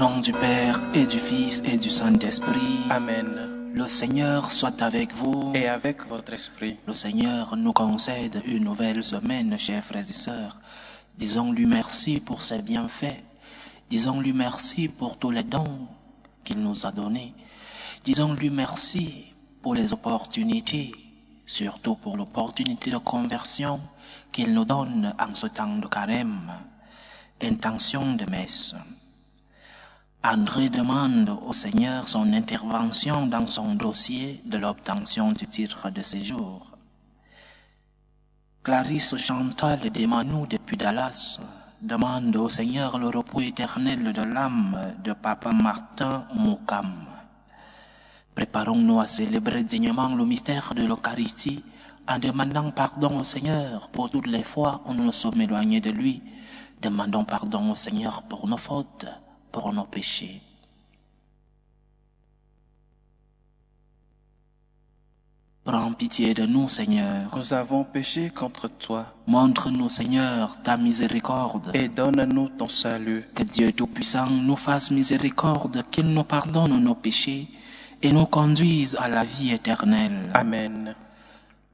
nom du Père et du Fils et du Saint-Esprit. Amen. Le Seigneur soit avec vous. Et avec votre esprit. Le Seigneur nous concède une nouvelle semaine, chers frères et sœurs. Disons-lui merci pour ses bienfaits. Disons-lui merci pour tous les dons qu'il nous a donnés. Disons-lui merci pour les opportunités, surtout pour l'opportunité de conversion qu'il nous donne en ce temps de carême. Intention de messe. André demande au Seigneur son intervention dans son dossier de l'obtention du titre de séjour. Clarisse Chantal de Manou depuis Dallas demande au Seigneur le repos éternel de l'âme de Papa Martin Moukam. Préparons-nous à célébrer dignement le mystère de l'Eucharistie en demandant pardon au Seigneur pour toutes les fois où nous nous sommes éloignés de lui. Demandons pardon au Seigneur pour nos fautes, pour nos péchés. Prends pitié de nous, Seigneur. Nous avons péché contre toi. Montre-nous, Seigneur, ta miséricorde. Et donne-nous ton salut. Que Dieu Tout-Puissant nous fasse miséricorde, qu'il nous pardonne nos péchés et nous conduise à la vie éternelle. Amen.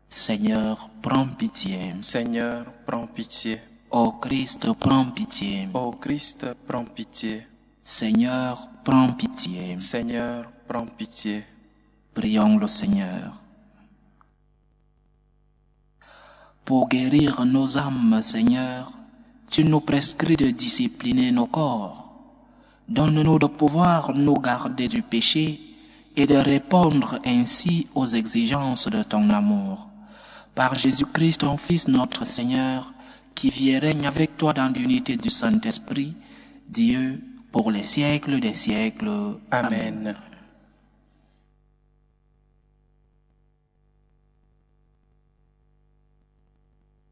Seigneur, prends pitié. Seigneur, prends pitié. Ô Christ, prends pitié. Ô Christ, prends pitié. Seigneur, prends pitié. Seigneur, prends pitié. Prions le Seigneur. Pour guérir nos âmes, Seigneur, tu nous prescris de discipliner nos corps. Donne-nous de pouvoir nous garder du péché et de répondre ainsi aux exigences de ton amour. Par Jésus-Christ, ton Fils, notre Seigneur, qui vit et règne avec toi dans l'unité du Saint-Esprit, Dieu, pour les siècles des siècles. Amen.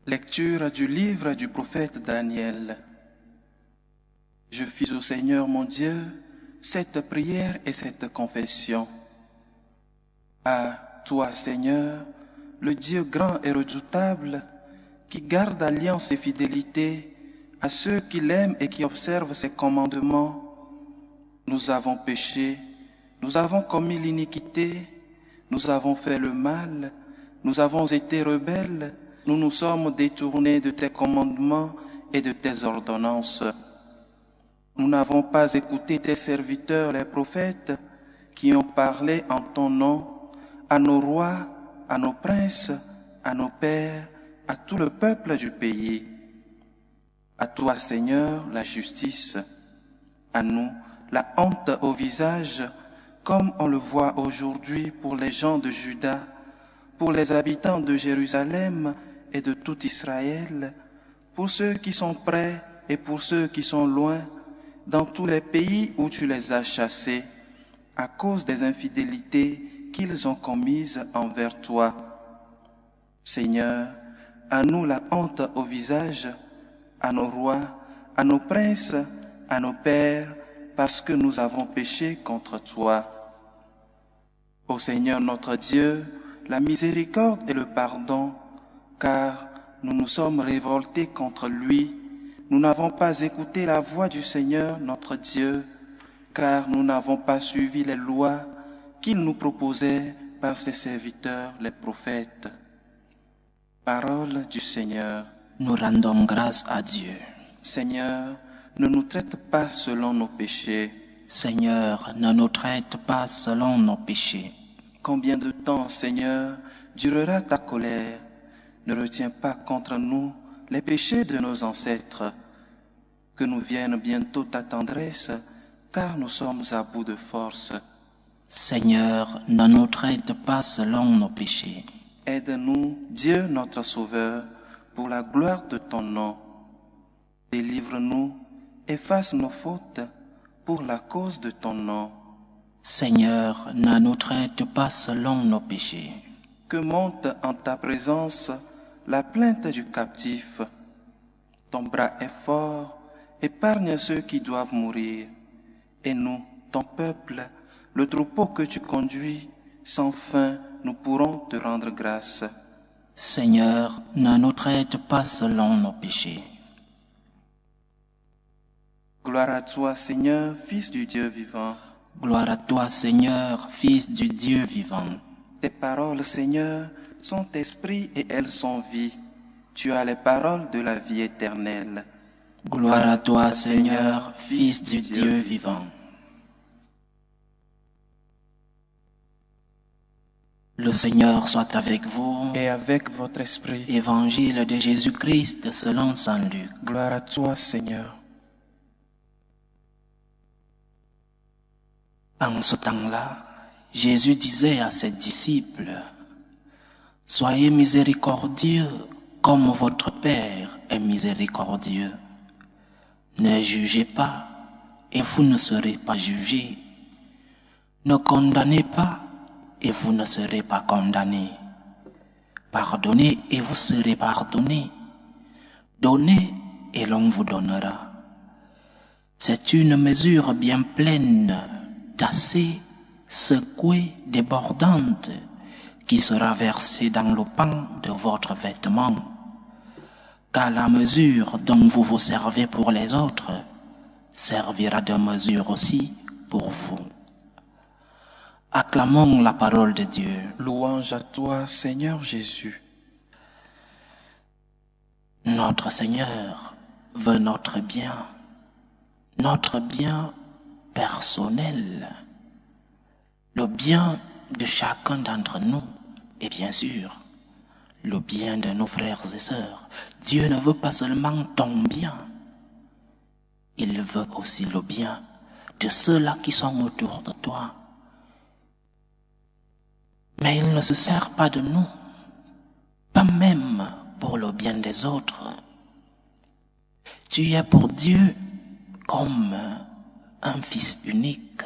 Lecture du livre du prophète Daniel. Je fis au Seigneur mon Dieu cette prière et cette confession. À toi, Seigneur, le Dieu grand et redoutable, qui garde alliance et fidélité à ceux qui l'aiment et qui observent ses commandements. Nous avons péché, nous avons commis l'iniquité, nous avons fait le mal, nous avons été rebelles, nous nous sommes détournés de tes commandements et de tes ordonnances. Nous n'avons pas écouté tes serviteurs, les prophètes, qui ont parlé en ton nom à nos rois, à nos princes, à nos pères, à tout le peuple du pays. À toi, Seigneur, la justice, à nous, la honte au visage, comme on le voit aujourd'hui pour les gens de Juda, pour les habitants de Jérusalem et de tout Israël, pour ceux qui sont près et pour ceux qui sont loin, dans tous les pays où tu les as chassés, à cause des infidélités qu'ils ont commises envers toi. Seigneur, à nous la honte au visage, à nos rois, à nos princes, à nos pères, parce que nous avons péché contre toi. Ô Seigneur notre Dieu, la miséricorde et le pardon, car nous nous sommes révoltés contre lui. Nous n'avons pas écouté la voix du Seigneur notre Dieu, car nous n'avons pas suivi les lois qu'il nous proposait par ses serviteurs, les prophètes. Parole du Seigneur. Nous rendons grâce à Dieu. Seigneur, ne nous traite pas selon nos péchés. Seigneur, ne nous traite pas selon nos péchés. Combien de temps, Seigneur, durera ta colère? Ne retiens pas contre nous les péchés de nos ancêtres. Que nous vienne bientôt ta tendresse, car nous sommes à bout de force. Seigneur, ne nous traite pas selon nos péchés. Aide-nous, Dieu notre Sauveur, pour la gloire de ton nom. Délivre-nous, efface nos fautes, pour la cause de ton nom. Seigneur, ne nous traite pas selon nos péchés. Que monte en ta présence la plainte du captif. Ton bras est fort, épargne ceux qui doivent mourir. Et nous, ton peuple, le troupeau que tu conduis, sans fin, nous pourrons te rendre grâce. Seigneur, ne nous traite pas selon nos péchés. Gloire à toi, Seigneur, Fils du Dieu vivant. Gloire à toi, Seigneur, Fils du Dieu vivant. Tes paroles, Seigneur, sont esprit et elles sont vie. Tu as les paroles de la vie éternelle. Gloire à toi, Seigneur, Fils du Dieu vivant. Le Seigneur soit avec vous. Et avec votre esprit. Évangile de Jésus-Christ selon saint Luc. Gloire à toi, Seigneur. En ce temps-là, Jésus disait à ses disciples, « Soyez miséricordieux comme votre Père est miséricordieux. Ne jugez pas et vous ne serez pas jugés. Ne condamnez pas et vous ne serez pas condamnés. Pardonnez et vous serez pardonnés. Donnez et l'on vous donnera. C'est une mesure bien pleine, tassée, secouée, débordante, qui sera versée dans le pan de votre vêtement. Car la mesure dont vous vous servez pour les autres servira de mesure aussi pour vous. » Acclamons la parole de Dieu. Louange à toi, Seigneur Jésus. Notre Seigneur veut notre bien personnel, le bien de chacun d'entre nous et bien sûr le bien de nos frères et sœurs. Dieu ne veut pas seulement ton bien, il veut aussi le bien de ceux-là qui sont autour de toi. Mais il ne se sert pas de nous, pas même pour le bien des autres. Tu es pour Dieu comme un fils unique.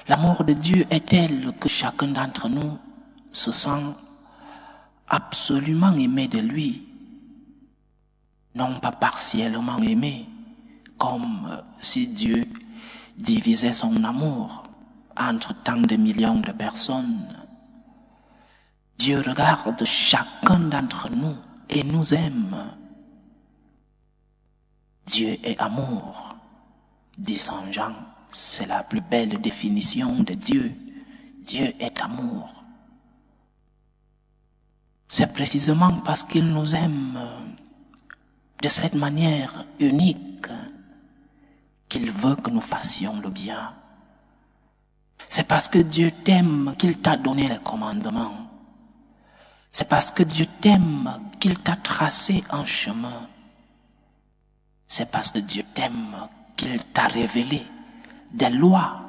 L'amour de Dieu est tel que chacun d'entre nous se sent absolument aimé de lui, non pas partiellement aimé, comme si Dieu divisait son amour entre tant de millions de personnes. Dieu regarde chacun d'entre nous et nous aime. Dieu est amour, dit saint Jean. C'est la plus belle définition de Dieu. Dieu est amour. C'est précisément parce qu'il nous aime de cette manière unique qu'il veut que nous fassions le bien. C'est parce que Dieu t'aime qu'il t'a donné les commandements. C'est parce que Dieu t'aime qu'il t'a tracé un chemin. C'est parce que Dieu t'aime qu'il t'a révélé des lois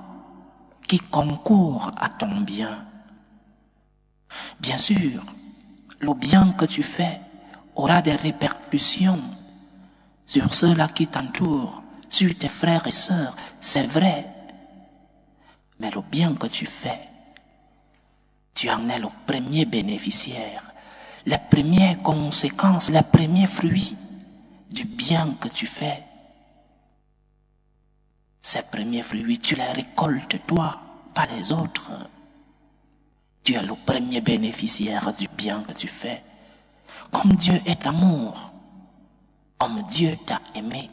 qui concourent à ton bien. Bien sûr, le bien que tu fais aura des répercussions sur ceux-là qui t'entourent, sur tes frères et sœurs, c'est vrai. Mais le bien que tu fais, tu en es le premier bénéficiaire, les premières conséquences, les premiers fruits du bien que tu fais. Ces premiers fruits, tu les récoltes toi, pas les autres. Tu es le premier bénéficiaire du bien que tu fais. Comme Dieu est amour, comme Dieu t'a aimé,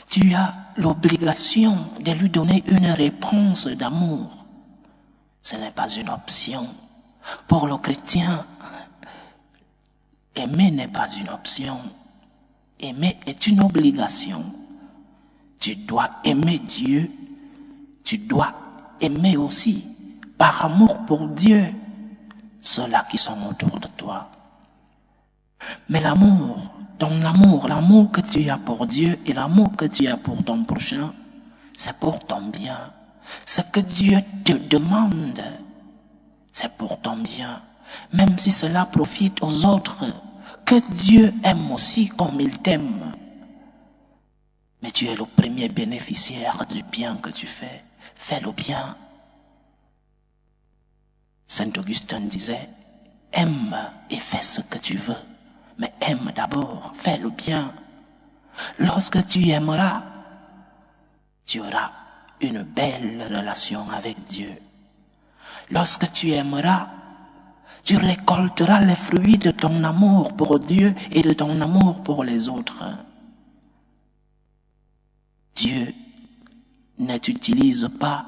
tu as l'obligation de lui donner une réponse d'amour. Ce n'est pas une option. Pour le chrétien, aimer n'est pas une option. Aimer est une obligation. Tu dois aimer Dieu. Tu dois aimer aussi, par amour pour Dieu, ceux-là qui sont autour de toi. Mais l'amour, ton amour, l'amour que tu as pour Dieu et l'amour que tu as pour ton prochain, c'est pour ton bien. Ce que Dieu te demande, c'est pour ton bien. Même si cela profite aux autres, que Dieu aime aussi comme il t'aime. Mais tu es le premier bénéficiaire du bien que tu fais. Fais le bien. Saint Augustin disait, aime et fais ce que tu veux. Mais aime d'abord, fais le bien. Lorsque tu aimeras, tu auras une belle relation avec Dieu. Lorsque tu aimeras, tu récolteras les fruits de ton amour pour Dieu et de ton amour pour les autres. Dieu ne t'utilise pas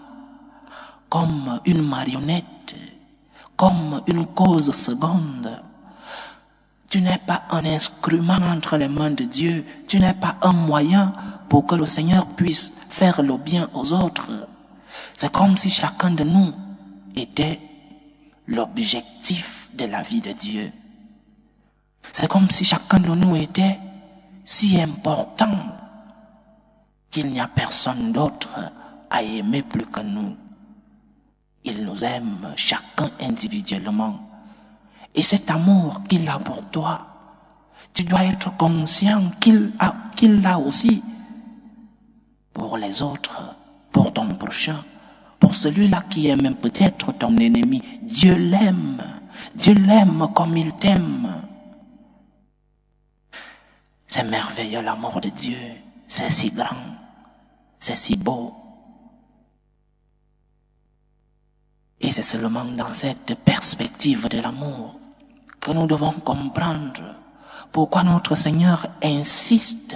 comme une marionnette, comme une cause seconde. Tu n'es pas un instrument entre les mains de Dieu. Tu n'es pas un moyen pour que le Seigneur puisse faire le bien aux autres. C'est comme si chacun de nous était l'objectif de la vie de Dieu. C'est comme si chacun de nous était si important qu'il n'y a personne d'autre à aimer plus que nous. Il nous aime chacun individuellement. Et cet amour qu'il a pour toi, tu dois être conscient qu'il l'a aussi pour les autres, pour ton prochain, pour celui-là qui est même peut-être ton ennemi. Dieu l'aime comme il t'aime. C'est merveilleux l'amour de Dieu, c'est si grand, c'est si beau. Et c'est seulement dans cette perspective de l'amour que nous devons comprendre pourquoi notre Seigneur insiste,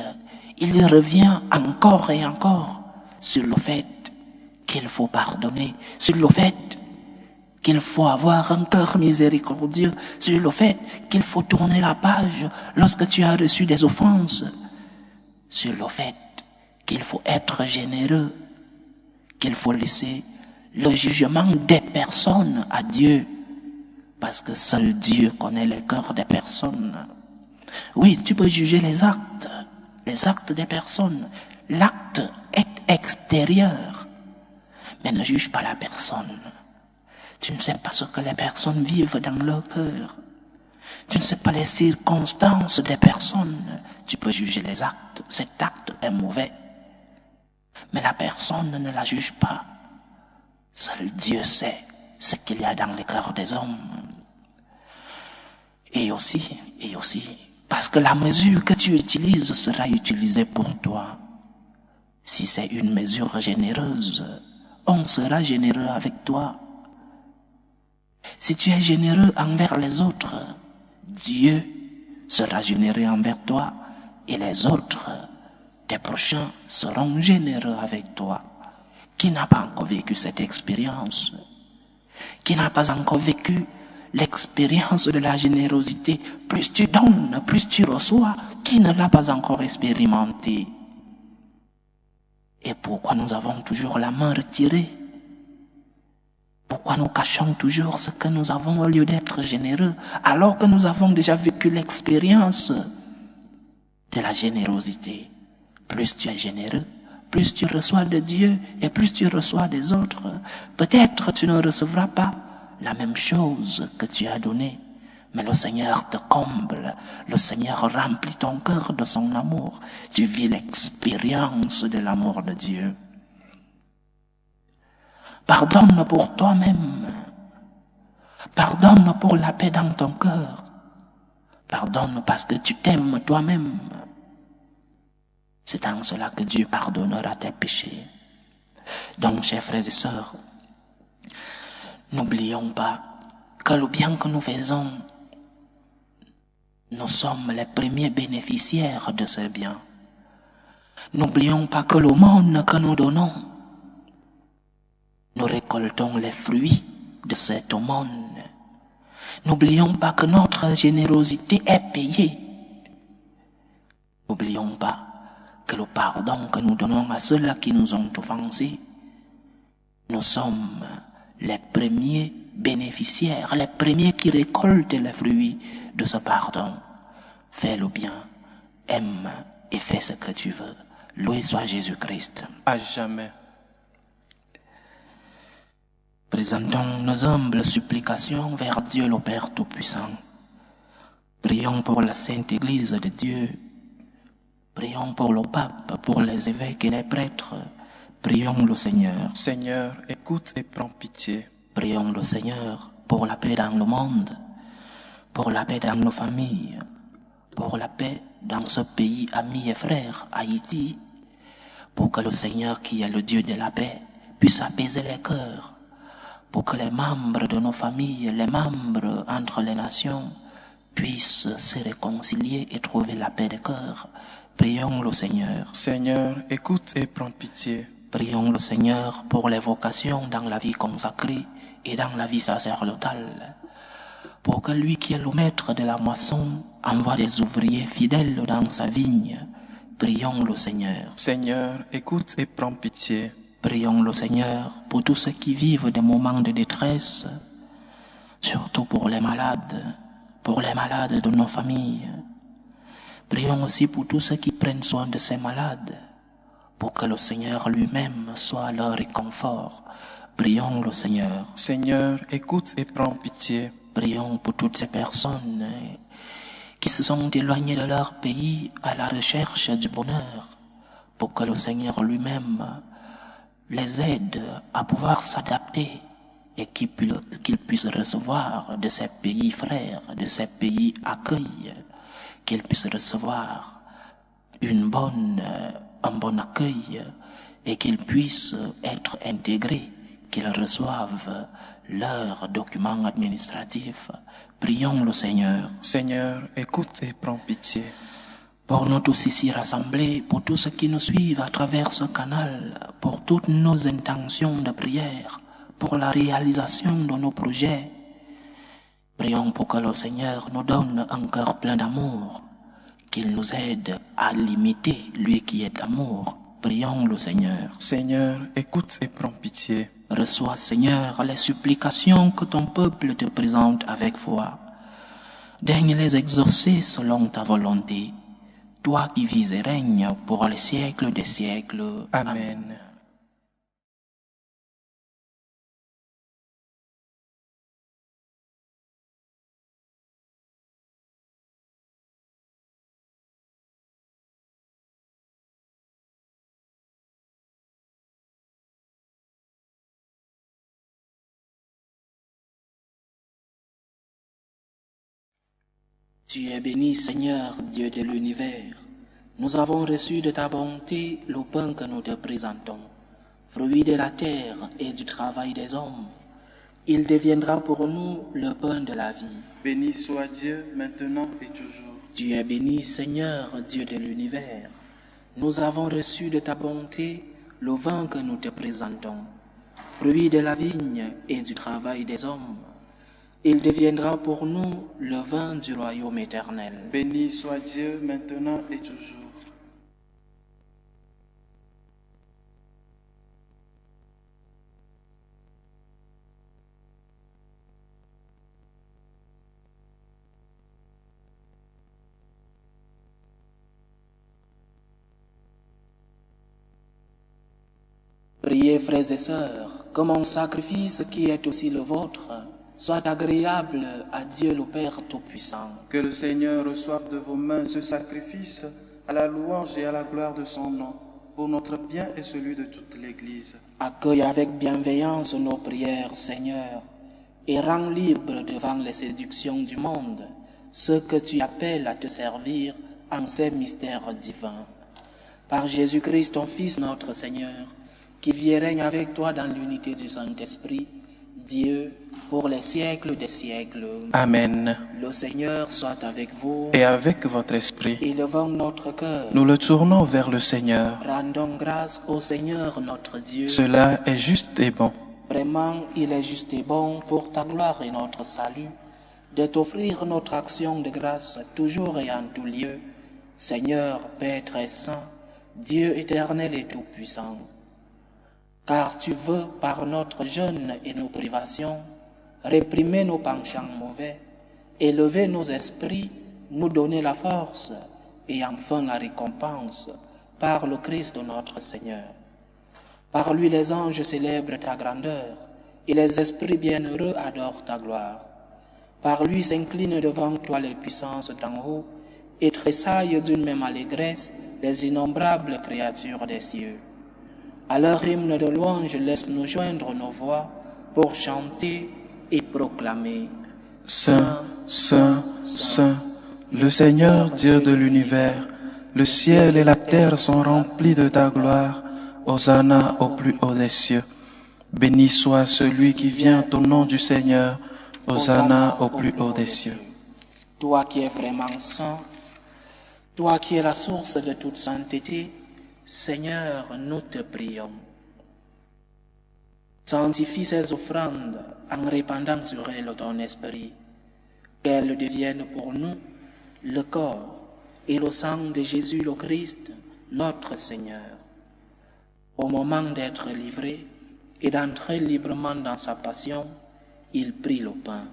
il revient encore et encore sur le fait qu'il faut pardonner, sur le fait qu'il faut avoir un cœur miséricordieux, sur le fait qu'il faut tourner la page lorsque tu as reçu des offenses, sur le fait qu'il faut être généreux, qu'il faut laisser le jugement des personnes à Dieu, parce que seul Dieu connaît les cœurs des personnes. Oui, tu peux juger les actes des personnes. L'acte est extérieur, mais ne juge pas la personne. Tu ne sais pas ce que les personnes vivent dans leur cœur. Tu ne sais pas les circonstances des personnes. Tu peux juger les actes. Cet acte est mauvais, mais la personne ne la juge pas. Seul Dieu sait ce qu'il y a dans les cœurs des hommes. Et aussi, parce que la mesure que tu utilises sera utilisée pour toi. Si c'est une mesure généreuse, on sera généreux avec toi. Si tu es généreux envers les autres, Dieu sera généreux envers toi et les autres, tes prochains, seront généreux avec toi. Qui n'a pas encore vécu cette expérience? Qui n'a pas encore vécu l'expérience de la générosité? Plus tu donnes, plus tu reçois. Qui ne l'a pas encore expérimenté? Et pourquoi nous avons toujours la main retirée? Pourquoi nous cachons toujours ce que nous avons au lieu d'être généreux, alors que nous avons déjà vécu l'expérience de la générosité? Plus tu es généreux, plus tu reçois de Dieu et plus tu reçois des autres. Peut-être tu ne recevras pas la même chose que tu as donné, mais le Seigneur te comble, le Seigneur remplit ton cœur de son amour. Tu vis l'expérience de l'amour de Dieu. Pardonne pour toi-même. Pardonne pour la paix dans ton cœur. Pardonne parce que tu t'aimes toi-même. C'est en cela que Dieu pardonnera tes péchés. Donc, chers frères et sœurs, n'oublions pas que le bien que nous faisons, nous sommes les premiers bénéficiaires de ce bien. N'oublions pas que l'aumône que nous donnons, nous récoltons les fruits de cette aumône. N'oublions pas que notre générosité est payée. N'oublions pas que le pardon que nous donnons à ceux-là qui nous ont offensés, nous sommes les premiers bénéficiaires, les premiers qui récoltent les fruits de ce pardon. Fais le bien, aime et fais ce que tu veux. Loué soit Jésus-Christ. À jamais. Présentons nos humbles supplications vers Dieu le Père Tout-Puissant. Prions pour la Sainte Église de Dieu. Prions pour le pape, pour les évêques et les prêtres. Prions le Seigneur. Seigneur, écoute et prends pitié. Prions le Seigneur pour la paix dans le monde, pour la paix dans nos familles, pour la paix dans ce pays ami et frère, Haïti, pour que le Seigneur, qui est le Dieu de la paix, puisse apaiser les cœurs, pour que les membres de nos familles, les membres entre les nations, puissent se réconcilier et trouver la paix des cœurs. Prions le Seigneur. Seigneur, écoute et prends pitié. Prions le Seigneur pour les vocations dans la vie consacrée et dans la vie sacerdotale. Pour que lui qui est le maître de la moisson envoie des ouvriers fidèles dans sa vigne. Prions le Seigneur. Seigneur, écoute et prends pitié. Prions le Seigneur pour tous ceux qui vivent des moments de détresse, surtout pour les malades de nos familles. Prions aussi pour tous ceux qui prennent soin de ces malades, pour que le Seigneur lui-même soit leur réconfort. Prions le Seigneur. Seigneur, écoute et prends pitié. Prions pour toutes ces personnes qui se sont éloignées de leur pays à la recherche du bonheur, pour que le Seigneur lui-même les aide à pouvoir s'adapter et qu'ils puissent recevoir de ces pays frères, de ces pays accueils, qu'ils puissent recevoir un bon accueil et qu'ils puissent être intégrés, qu'ils reçoivent leurs documents administratifs. Prions le Seigneur. Seigneur, écoute et prends pitié. Pour nous tous ici rassemblés, pour tous ceux qui nous suivent à travers ce canal, pour toutes nos intentions de prière, pour la réalisation de nos projets, prions pour que le Seigneur nous donne un cœur plein d'amour, qu'il nous aide à l'imiter, lui qui est amour. Prions le Seigneur. Seigneur, écoute et prends pitié. Reçois, Seigneur, les supplications que ton peuple te présente avec foi. Daigne les exaucer selon ta volonté. Toi qui vis et règnes pour les siècles des siècles. Amen. Tu es béni, Seigneur, Dieu de l'univers. Nous avons reçu de ta bonté le pain que nous te présentons, fruit de la terre et du travail des hommes. Il deviendra pour nous le pain de la vie. Béni soit Dieu, maintenant et toujours. Tu es béni, Seigneur, Dieu de l'univers. Nous avons reçu de ta bonté le vin que nous te présentons, fruit de la vigne et du travail des hommes. Il deviendra pour nous le vin du royaume éternel. Béni soit Dieu, maintenant et toujours. Priez, frères et sœurs, que mon sacrifice qui est aussi le vôtre soit agréable à Dieu le Père Tout-Puissant. Que le Seigneur reçoive de vos mains ce sacrifice à la louange et à la gloire de son nom, pour notre bien et celui de toute l'Église. Accueille avec bienveillance nos prières, Seigneur, et rends libre devant les séductions du monde ceux que tu appelles à te servir en ces mystères divins. Par Jésus-Christ, ton Fils, notre Seigneur, qui vit et règne avec toi dans l'unité du Saint-Esprit, Dieu, pour les siècles des siècles. Amen. Le Seigneur soit avec vous. Et avec votre esprit. Élevons notre cœur. Nous le tournons vers le Seigneur. Rendons grâce au Seigneur notre Dieu. Cela est juste et bon. Vraiment, il est juste et bon pour ta gloire et notre salut, de t'offrir notre action de grâce toujours et en tout lieu. Seigneur, Père très saint, Dieu éternel et tout-puissant. Car tu veux, par notre jeûne et nos privations, réprimer nos penchants mauvais, élever nos esprits, nous donner la force et enfin la récompense par le Christ notre Seigneur. Par lui les anges célèbrent ta grandeur et les esprits bienheureux adorent ta gloire. Par lui s'inclinent devant toi les puissances d'en haut et tressaillent d'une même allégresse les innombrables créatures des cieux. À leur hymne de louange, laisse-nous joindre nos voix pour chanter et proclamer. Saint, Saint, Saint, le Seigneur Dieu de l'univers, le ciel et la terre sont remplis de ta gloire. Hosanna au plus haut des cieux. Béni soit celui qui vient au nom du Seigneur. Hosanna au plus haut des cieux. Toi qui es vraiment saint, Toi qui es la source de toute sainteté, Seigneur, nous te prions. Sanctifie ces offrandes en répandant sur elles ton esprit, qu'elles deviennent pour nous le corps et le sang de Jésus le Christ, notre Seigneur. Au moment d'être livré et d'entrer librement dans sa passion, il prit le pain.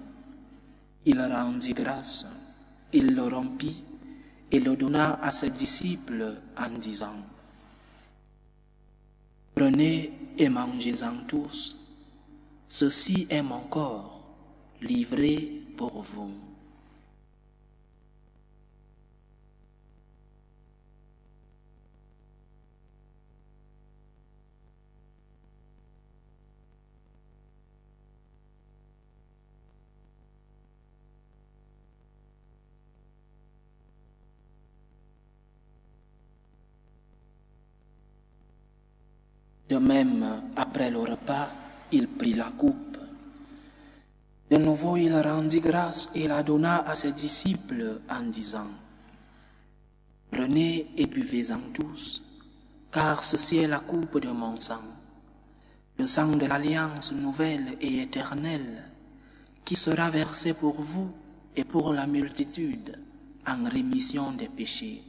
Il rendit grâce, il le rompit et le donna à ses disciples en disant: Prenez et mangez-en tous, ceci est mon corps, livré pour vous. De même, après le repas, il prit la coupe. De nouveau, il rendit grâce et la donna à ses disciples en disant: Prenez et buvez-en tous, car ceci est la coupe de mon sang, le sang de l'alliance nouvelle et éternelle, qui sera versé pour vous et pour la multitude en rémission des péchés.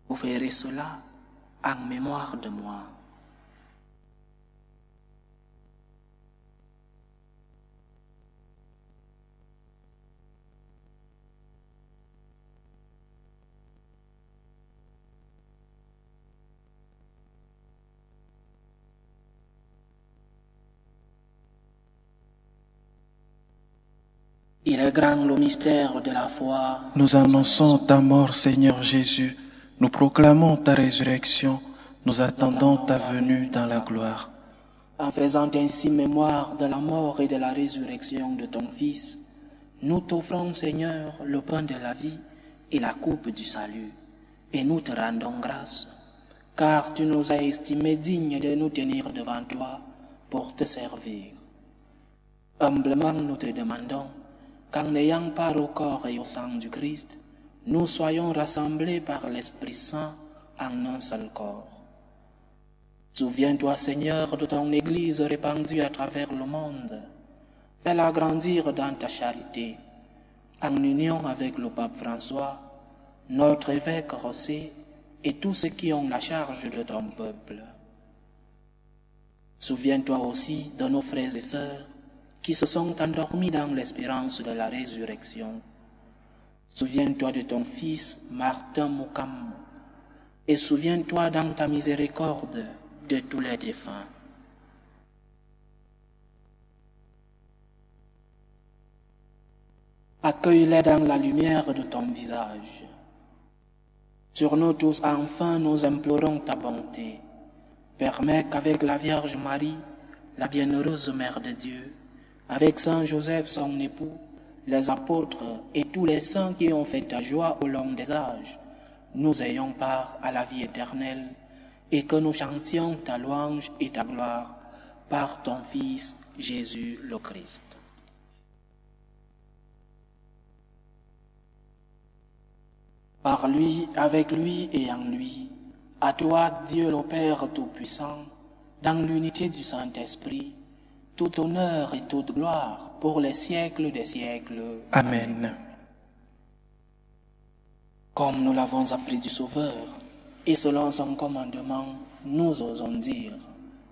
Vous ferez cela en mémoire de moi. Il est grand le mystère de la foi. Nous annonçons ta mort, Seigneur Jésus. Nous proclamons ta résurrection. Nous attendons ta venue dans la gloire. En faisant ainsi mémoire de la mort et de la résurrection de ton Fils, nous t'offrons, Seigneur, le pain de la vie et la coupe du salut. Et nous te rendons grâce, car tu nous as estimés dignes de nous tenir devant toi pour te servir. Humblement nous te demandons qu'en ayant part au corps et au sang du Christ, nous soyons rassemblés par l'Esprit Saint en un seul corps. Souviens-toi, Seigneur, de ton Église répandue à travers le monde. Fais-la grandir dans ta charité, en union avec le pape François, notre évêque Rossé et tous ceux qui ont la charge de ton peuple. Souviens-toi aussi de nos frères et sœurs qui se sont endormis dans l'espérance de la résurrection. Souviens-toi de ton fils Martin Moukam et souviens-toi dans ta miséricorde de tous les défunts. Accueille-les dans la lumière de ton visage. Sur nous tous, enfin, nous implorons ta bonté. Permets qu'avec la Vierge Marie, la bienheureuse Mère de Dieu, avec Saint Joseph, son époux, les apôtres et tous les saints qui ont fait ta joie au long des âges, nous ayons part à la vie éternelle et que nous chantions ta louange et ta gloire par ton Fils Jésus le Christ. Par lui, avec lui et en lui, à toi, Dieu le Père Tout-Puissant, dans l'unité du Saint-Esprit, tout honneur et toute gloire pour les siècles des siècles. Amen. Comme nous l'avons appris du Sauveur, et selon son commandement, nous osons dire: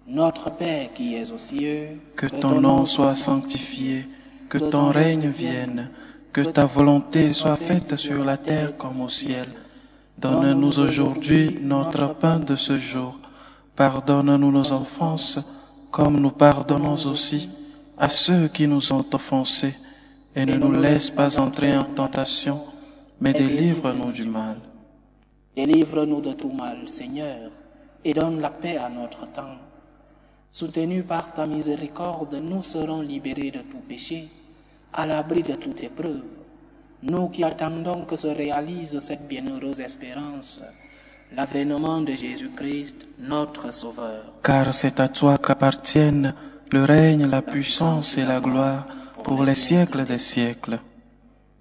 Notre Père qui es aux cieux, que ton nom soit sanctifié, que ton règne vienne, que ta volonté soit faite sur la terre comme au ciel. Donne-nous aujourd'hui notre pain de ce jour. Pardonne-nous nos offenses, comme nous pardonnons aussi à ceux qui nous ont offensés. Et ne nous laisse pas entrer en tentation, mais délivre-nous du mal. Délivre-nous de tout mal, Seigneur, et donne la paix à notre temps. Soutenus par ta miséricorde, nous serons libérés de tout péché, à l'abri de toute épreuve. Nous qui attendons que se réalise cette bienheureuse espérance, l'avènement de Jésus-Christ, notre Sauveur. Car c'est à toi qu'appartiennent le règne, la puissance et la gloire pour les siècles des siècles.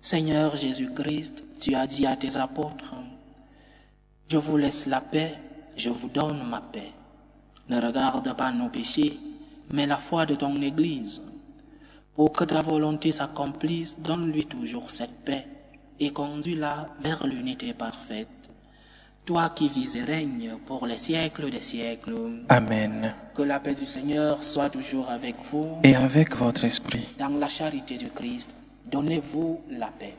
Seigneur Jésus-Christ, Tu as dit à tes apôtres, « Je vous laisse la paix, je vous donne ma paix. Ne regarde pas nos péchés, mais la foi de ton Église. Pour que ta volonté s'accomplisse, donne-lui toujours cette paix et conduis-la vers l'unité parfaite. Toi qui vis et règnes pour les siècles des siècles. Amen. Que la paix du Seigneur soit toujours avec vous. Et avec votre esprit. Dans la charité du Christ, donnez-vous la paix.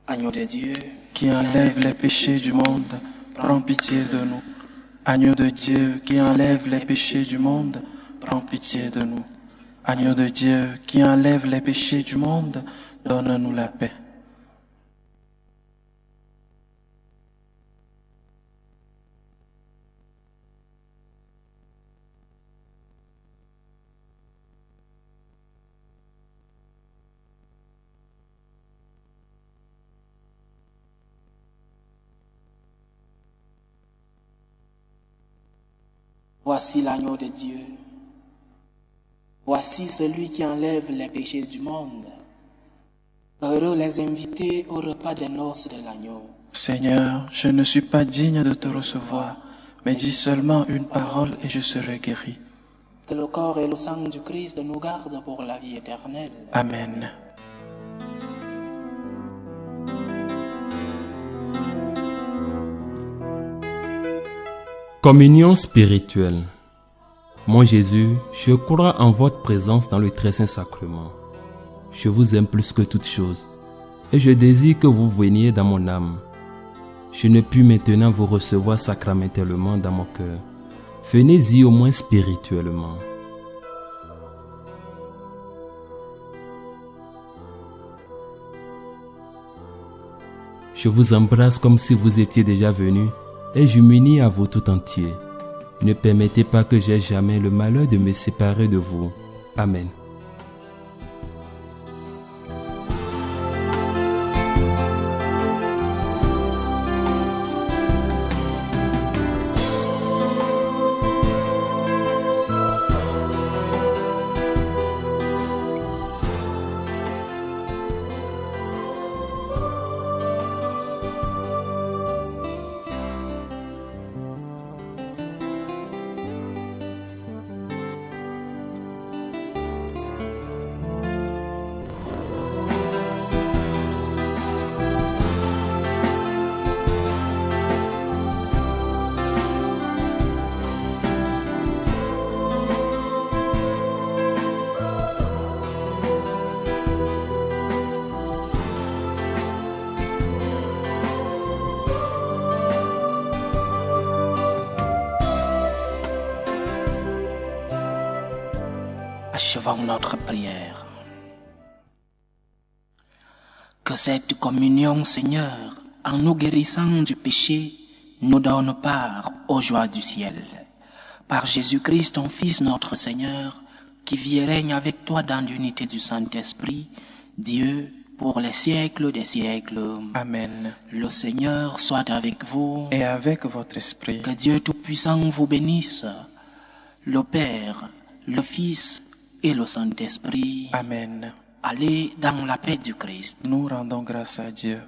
Agneau de Dieu, qui enlève les péchés du monde, prends pitié de nous. Agneau de Dieu, qui enlève les péchés du monde, prends pitié de nous. Agneau de Dieu, qui enlève les péchés du monde, donne-nous la paix. voici l'agneau de Dieu. Voici celui qui enlève les péchés du monde. Heureux les invités au repas des noces de l'agneau. Seigneur, je ne suis pas digne de te recevoir, mais dis seulement une parole et je serai guéri. Que le corps et le sang du Christ nous gardent pour la vie éternelle. Amen. Communion spirituelle. Mon Jésus, je crois en votre présence dans le très saint sacrement. Je vous aime plus que toute chose et je désire que vous veniez dans mon âme. Je ne puis maintenant vous recevoir sacramentellement dans mon cœur. Venez-y au moins spirituellement. Je vous embrasse comme si vous étiez déjà venu et je m'unis à vous tout entier. Ne permettez pas que j'aie jamais le malheur de me séparer de vous. Amen. Achevons notre prière. Que cette communion, Seigneur, en nous guérissant du péché, nous donne part aux joies du ciel. Par Jésus-Christ, ton Fils, notre Seigneur, qui vit et règne avec toi dans l'unité du Saint-Esprit, Dieu, pour les siècles des siècles. Amen. Le Seigneur soit avec vous. Et avec votre esprit. Que Dieu Tout-Puissant vous bénisse, le Père, le Fils et le Saint-Esprit. Amen. Allez dans la paix du Christ. Nous rendons grâce à Dieu.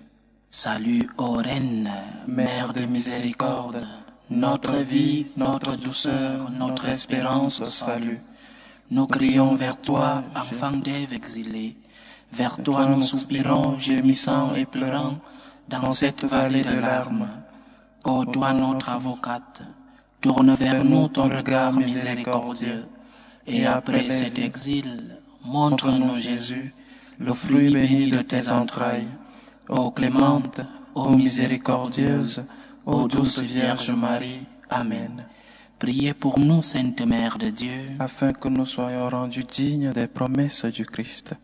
Salut, ô Reine, Mère de miséricorde, notre vie, notre douceur, notre espérance au salut. Nous crions vers toi, enfant d'Ève exilée. Vers toi nous soupirons, gémissant et pleurant, dans cette vallée de larmes. Ô toi notre avocate, tourne vers nous ton regard miséricordieux. Et après cet exil, montre-nous Jésus, le fruit béni de tes entrailles. Ô clémente, ô miséricordieuse, ô douce Vierge Marie. Amen. Priez pour nous, Sainte Mère de Dieu, afin que nous soyons rendus dignes des promesses du Christ.